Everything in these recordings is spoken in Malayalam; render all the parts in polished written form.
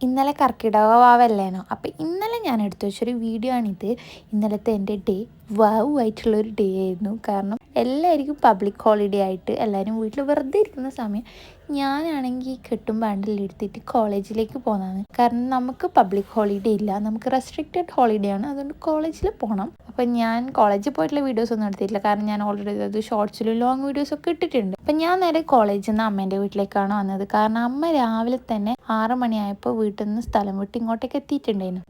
ഇന്നലെ കർക്കിടക വാവല്ലേനോ. അപ്പോൾ ഇന്നലെ ഞാൻ എടുത്തു വെച്ചൊരു വീഡിയോ ആണിത്. ഇന്നലത്തെ എൻ്റെ ഡേ ആയിട്ടുള്ളൊരു ഡേ ആയിരുന്നു. കാരണം എല്ലാവർക്കും പബ്ലിക് ഹോളിഡേ ആയിട്ട് എല്ലാവരും വീട്ടിൽ വെറുതെ ഇരിക്കുന്ന സമയം ഞാനാണെങ്കിൽ കെട്ടും ബാൻഡിൽ എടുത്തിട്ട് കോളേജിലേക്ക് പോകുന്നതാണ്. കാരണം നമുക്ക് പബ്ലിക് ഹോളിഡേ ഇല്ല, നമുക്ക് റെസ്ട്രിക്റ്റഡ് ഹോളിഡേ ആണ്. അതുകൊണ്ട് കോളേജിൽ പോകണം. അപ്പം ഞാൻ കോളേജിൽ പോയിട്ടുള്ള വീഡിയോസ് ഒന്നും എടുത്തിട്ടില്ല. കാരണം ഞാൻ ഓൾറെഡി അത് ഷോർട്സിലും ലോങ് വീഡിയോസൊക്കെ ഇട്ടിട്ടുണ്ട്. അപ്പം ഞാൻ നേരെ കോളേജിൽ നിന്ന് അമ്മേൻ്റെ വീട്ടിലേക്കാണ് വന്നത്. കാരണം അമ്മ രാവിലെ തന്നെ 6 മണിയായപ്പോൾ വീട്ടിൽ നിന്ന് സ്ഥലം വിട്ട് ഇങ്ങോട്ടേക്ക് എത്തിയിട്ടുണ്ടായിരുന്നു.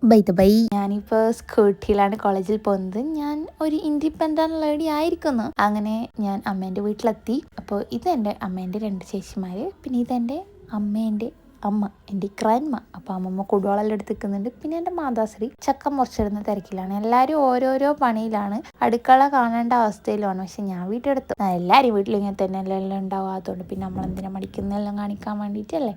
ഞാനിപ്പോൾ സ്കൂട്ടിയിലാണ് കോളേജിൽ പോകുന്നത്. ഞാൻ ഒരു ഇൻഡിപെൻഡന്റ് ലേഡി ആയിരിക്കുന്നു. അങ്ങനെ ഞാൻ അമ്മേൻ്റെ വീട്ടിലെത്തി. അപ്പോൾ ഇതെൻ്റെ അമ്മേൻ്റെ 2 ചേച്ചിമാർ, പിന്നെ ഇതെൻ്റെ അമ്മേൻ്റെ അമ്മ, എൻ്റെ ഗ്രാൻഡ്മ. അപ്പോൾ അമ്മമ്മ കുടുവളെല്ലാം എടുത്ത് നിൽക്കുന്നുണ്ട്. പിന്നെ എൻ്റെ മാതാശ്രീ ചക്ക മുറിച്ചിടുന്ന തിരക്കിലാണ്. എല്ലാവരും ഓരോരോ പണിയിലാണ്. അടുക്കള കാണേണ്ട അവസ്ഥയിലാണ്. പക്ഷെ ഞാൻ വീട്ടിലെടുത്തു. എല്ലാവരും വീട്ടിൽ ഇങ്ങനെ തന്നെ എല്ലാം ഉണ്ടാവും. അതുകൊണ്ട് പിന്നെ നമ്മളെന്തിനാ മടിക്കുന്നതെല്ലാം കാണിക്കാൻ വേണ്ടിയിട്ടല്ലേ.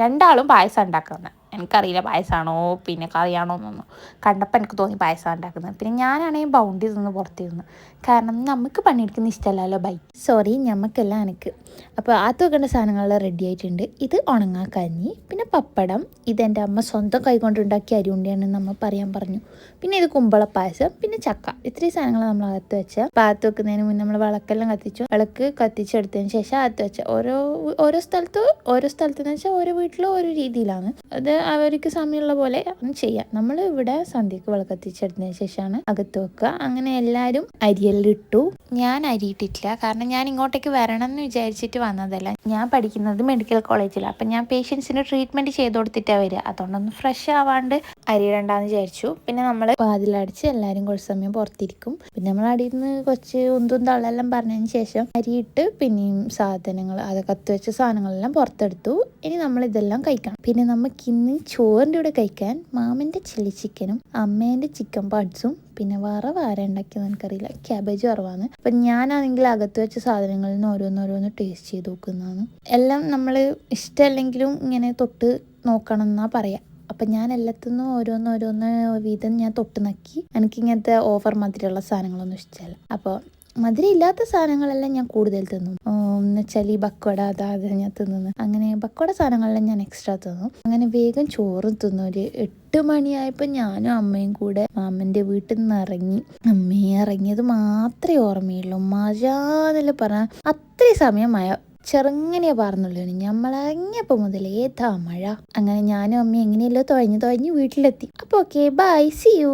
രണ്ടാളും പായസം ഉണ്ടാക്കുന്നത്. എനിക്കറിയില്ല പായസമാണോ പിന്നെ കറിയാണോ എന്നൊന്നും. കണ്ടപ്പോൾ എനിക്ക് തോന്നി പായസം ഉണ്ടാക്കുന്നത്. പിന്നെ ഞാനാണെങ്കിൽ ബൗണ്ടി നിന്ന് പുറത്തിരുന്നു. കാരണം നമുക്ക് പണിയെടുക്കുന്ന ഇഷ്ടമല്ലല്ലോ. സോറി, ഞമ്മക്കല്ല എനിക്ക്. അപ്പോൾ ആദ്യം വെക്കേണ്ട സാധനങ്ങളെല്ലാം റെഡി ആയിട്ടുണ്ട്. ഇത് ഉണങ്ങാക്കഞ്ഞി, പിന്നെ പപ്പടം. ഇതെൻ്റെ അമ്മ സ്വന്തം കൈകൊണ്ടുണ്ടാക്കിയ അരിയുണ്ടിയാണെന്ന് അമ്മ പറയാൻ പറഞ്ഞു. പിന്നെ ഇത് കുമ്പളപ്പായസം, പിന്നെ ചക്ക. ഇത്രയും സാധനങ്ങൾ നമ്മൾ അകത്ത് വെച്ചാൽ പാത്ത് വെക്കുന്നതിന് മുന്നേ നമ്മൾ വിളക്കെല്ലാം കത്തിച്ചു. വിളക്ക് കത്തിച്ചെടുത്തതിന് ശേഷം അകത്ത് വെച്ച ഓരോ സ്ഥലത്തെന്ന് വെച്ചാൽ ഓരോ വീട്ടിലും ഓരോ രീതിയിലാണ്. അത് അവർക്ക് സമയമുള്ള പോലെ ചെയ്യാം. നമ്മൾ ഇവിടെ സന്ധ്യക്ക് വിളക്ക് കത്തിച്ചെടുത്തതിന് ശേഷമാണ് അകത്ത് വെക്കുക. അങ്ങനെ എല്ലാവരും അരിയെല്ലാം ഇട്ടു. ഞാൻ അരി ഇട്ടിട്ടില്ല, കാരണം ഞാൻ ഇങ്ങോട്ടേക്ക് വരണം എന്ന് വിചാരിച്ചിട്ട് വന്നതല്ല. ഞാൻ പഠിക്കുന്നത് മെഡിക്കൽ കോളേജിലാണ്. അപ്പം ഞാൻ പേഷ്യൻസിന് ട്രീറ്റ്മെൻറ്റ് ചെയ്ത് കൊടുത്തിട്ടാണ് വരിക. അതുകൊണ്ടൊന്ന് ഫ്രഷ് ആവാണ്ട് അരി ഇടണ്ടെന്ന് വിചാരിച്ചു. പിന്നെ നമ്മൾ വാതിലടിച്ച് എല്ലാവരും കുറച്ച് സമയം പുറത്തിരിക്കും. പിന്നെ നമ്മൾ അടിയിൽ നിന്ന് കുറച്ച് ഉന്തും തള്ളെല്ലാം പറഞ്ഞതിന് ശേഷം അരിയിട്ട് പിന്നെയും സാധനങ്ങൾ അത് കത്ത് വെച്ച സാധനങ്ങളെല്ലാം പുറത്തെടുത്തു. ഇനി നമ്മളിതെല്ലാം കഴിക്കണം. പിന്നെ നമുക്കിന്ന് ചോറിൻ്റെ കൂടെ കഴിക്കാൻ മാമൻ്റെ ചില്ലി ചിക്കനും അമ്മേൻ്റെ ചിക്കൻ പാർട്സും പിന്നെ വേറെ ഉണ്ടാക്കിയത് എനിക്കറിയില്ല, ക്യാബേജ് വറവാണ്. അപ്പം ഞാനാണെങ്കിൽ അകത്ത് വെച്ച സാധനങ്ങളിൽ നിന്ന് ഓരോന്നോരോന്ന് ടേസ്റ്റ് ചെയ്ത് നോക്കുന്നതാണ്. എല്ലാം നമ്മൾ ഇഷ്ടമല്ലെങ്കിലും ഇങ്ങനെ തൊട്ട് നോക്കണം എന്നാ പറയാം. അപ്പം ഞാൻ എല്ലാത്തുനിന്നും ഓരോന്നോരോന്ന് വീതം ഞാൻ തൊട്ട് നക്കി. എനിക്കിങ്ങനത്തെ ഓവർ മധുരമുള്ള സാധനങ്ങളൊന്നും ഇഷ്ടമല്ല. അപ്പോൾ മധുരം ഇല്ലാത്ത സാധനങ്ങളെല്ലാം ഞാൻ കൂടുതൽ തിന്നും. എന്ന് വെച്ചാൽ ഈ ബക്കോട അതാത് ഞാൻ തിന്നുന്നു. അങ്ങനെ ബക്കോട സാധനങ്ങളെല്ലാം ഞാൻ എക്സ്ട്രാ തിന്നും. അങ്ങനെ വേഗം ചോറും തിന്നു. ഒരു 8 മണിയായപ്പോൾ ഞാനും അമ്മയും കൂടെ മാമൻ്റെ വീട്ടിൽ നിന്ന് ഇറങ്ങി. അമ്മയെ ഇറങ്ങിയത് മാത്രമേ ഓർമ്മയുള്ളൂ. മഴാന്നെല്ലാം പറഞ്ഞാൽ അത്രയും സമയം മഴ ചെറുങ്ങനെ പറഞ്ഞുള്ളൂ. നമ്മളിറങ്ങിയപ്പോൾ മുതൽ ഏതാ മഴ. അങ്ങനെ ഞാനും അമ്മയും എങ്ങനെയല്ലോ തുഴഞ്ഞ് വീട്ടിലെത്തി. അപ്പോൾ ഓക്കെ, ബൈ, സി യു.